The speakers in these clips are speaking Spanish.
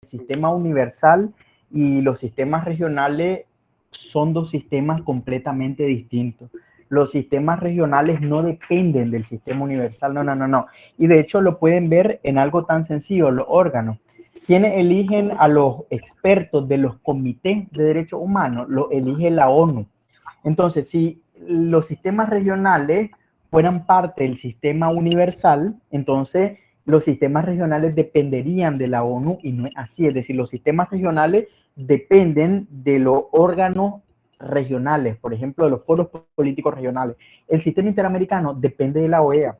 sistema universal y los sistemas regionales son dos sistemas completamente distintos. Los sistemas regionales no dependen del sistema universal, no. Y de hecho lo pueden ver en algo tan sencillo, los órganos. ¿Quiénes eligen a los expertos de los comités de derechos humanos? Lo elige la ONU. Entonces, si los sistemas regionales fueran parte del sistema universal, entonces los sistemas regionales dependerían de la ONU y no es así. Es decir, los sistemas regionales dependen de los órganos regionales, por ejemplo, de los foros políticos regionales. El sistema interamericano depende de la OEA.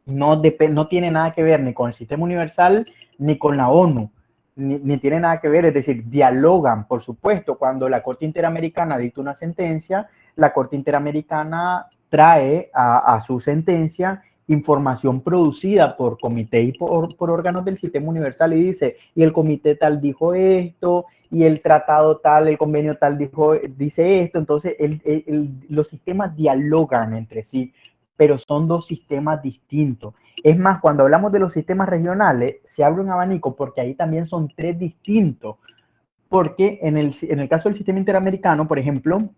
No tiene nada que ver ni con el sistema universal ni con la ONU. Ni tiene nada que ver, es decir, dialogan, por supuesto, cuando la Corte Interamericana dicta una sentencia, la Corte Interamericana trae a su sentencia información producida por comité y por órganos del sistema universal y dice, y el comité tal dijo esto, y el tratado tal, el convenio tal dice esto, entonces los sistemas dialogan entre sí, pero son dos sistemas distintos. Es más, cuando hablamos de los sistemas regionales, se abre un abanico porque ahí también son tres distintos. Porque en el caso del sistema interamericano, por ejemplo,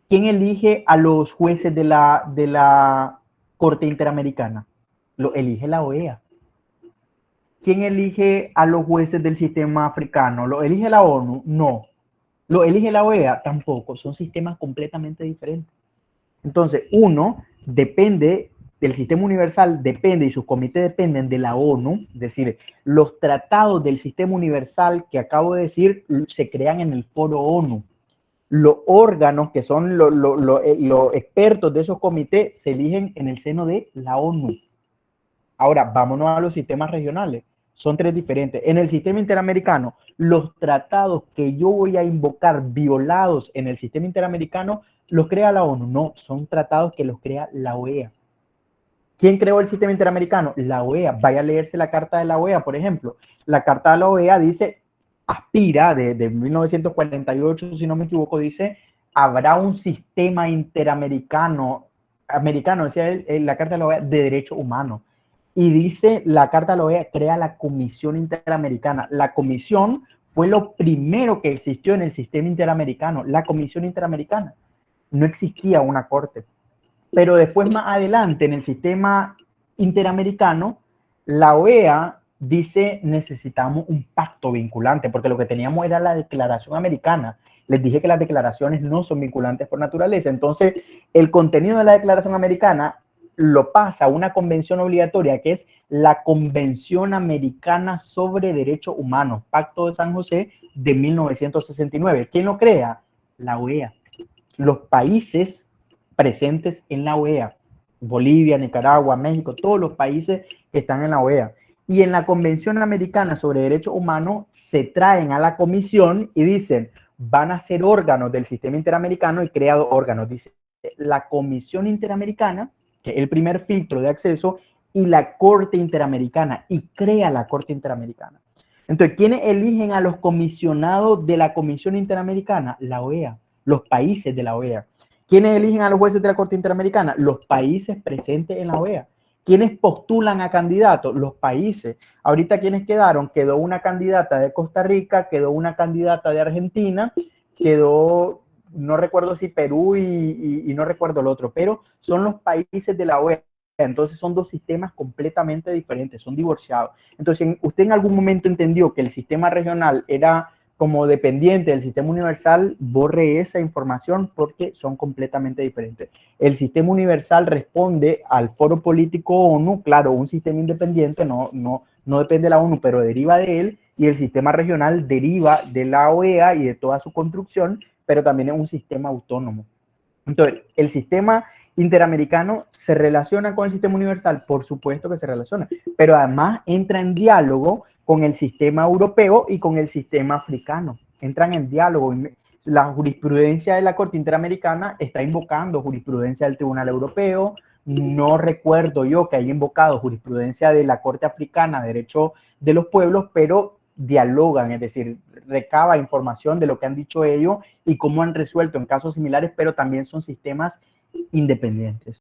¿quién elige a los jueces de la Corte Interamericana? Lo elige la OEA. ¿Quién elige a los jueces del sistema africano? ¿Lo elige la ONU? No. ¿Lo elige la OEA? Tampoco. Son sistemas completamente diferentes. Entonces, uno depende del sistema universal, depende y sus comités dependen de la ONU, es decir, los tratados del sistema universal que acabo de decir se crean en el foro ONU. Los órganos que son los expertos de esos comités se eligen en el seno de la ONU. Ahora, vámonos a los sistemas regionales. Son tres diferentes. En el sistema interamericano, los tratados que yo voy a invocar violados en el sistema interamericano, ¿los crea la ONU? No, son tratados que los crea la OEA. ¿Quién creó el sistema interamericano? La OEA. Vaya a leerse la carta de la OEA, por ejemplo. La carta de la OEA dice, aspira de 1948, si no me equivoco, dice, habrá un sistema interamericano, decía la carta de la OEA, de derechos humanos. Y dice la carta de la OEA, crea la Comisión Interamericana. La comisión fue lo primero que existió en el sistema interamericano, la Comisión Interamericana. No existía una corte. Pero después, más adelante, en el sistema interamericano, la OEA dice, necesitamos un pacto vinculante, porque lo que teníamos era la Declaración Americana. Les dije que las declaraciones no son vinculantes por naturaleza. Entonces, el contenido de la Declaración Americana lo pasa a una convención obligatoria, que es la Convención Americana sobre Derechos Humanos, Pacto de San José de 1969. ¿Quién lo crea? La OEA. Los países presentes en la OEA, Bolivia, Nicaragua, México, todos los países que están en la OEA. Y en la Convención Americana sobre Derechos Humanos se traen a la comisión y dicen, van a ser órganos del sistema interamericano y creado órganos. Dice, la Comisión Interamericana, que es el primer filtro de acceso, y la Corte Interamericana, y crea la Corte Interamericana. Entonces, ¿quiénes eligen a los comisionados de la Comisión Interamericana? La OEA, los países de la OEA. ¿Quiénes eligen a los jueces de la Corte Interamericana? Los países presentes en la OEA. ¿Quiénes postulan a candidatos? Los países. Ahorita, ¿quiénes quedaron? Quedó una candidata de Costa Rica, quedó una candidata de Argentina, quedó, no recuerdo si Perú y no recuerdo el otro, pero son los países de la OEA. Entonces son dos sistemas completamente diferentes, son divorciados. Entonces, ¿usted en algún momento entendió que el sistema regional era como dependiente del sistema universal? Borre esa información porque son completamente diferentes. El sistema universal responde al foro político ONU, claro, un sistema independiente, no depende de la ONU, pero deriva de él, y el sistema regional deriva de la OEA y de toda su construcción, pero también es un sistema autónomo. Entonces, el sistema interamericano se relaciona con el sistema universal, por supuesto que se relaciona, pero además entra en diálogo con el sistema europeo y con el sistema africano. Entran en diálogo. La jurisprudencia de la Corte Interamericana está invocando jurisprudencia del Tribunal Europeo. No recuerdo yo que haya invocado jurisprudencia de la Corte Africana de Derecho de los Pueblos, pero dialogan, es decir, recaba información de lo que han dicho ellos y cómo han resuelto en casos similares, pero también son sistemas independientes.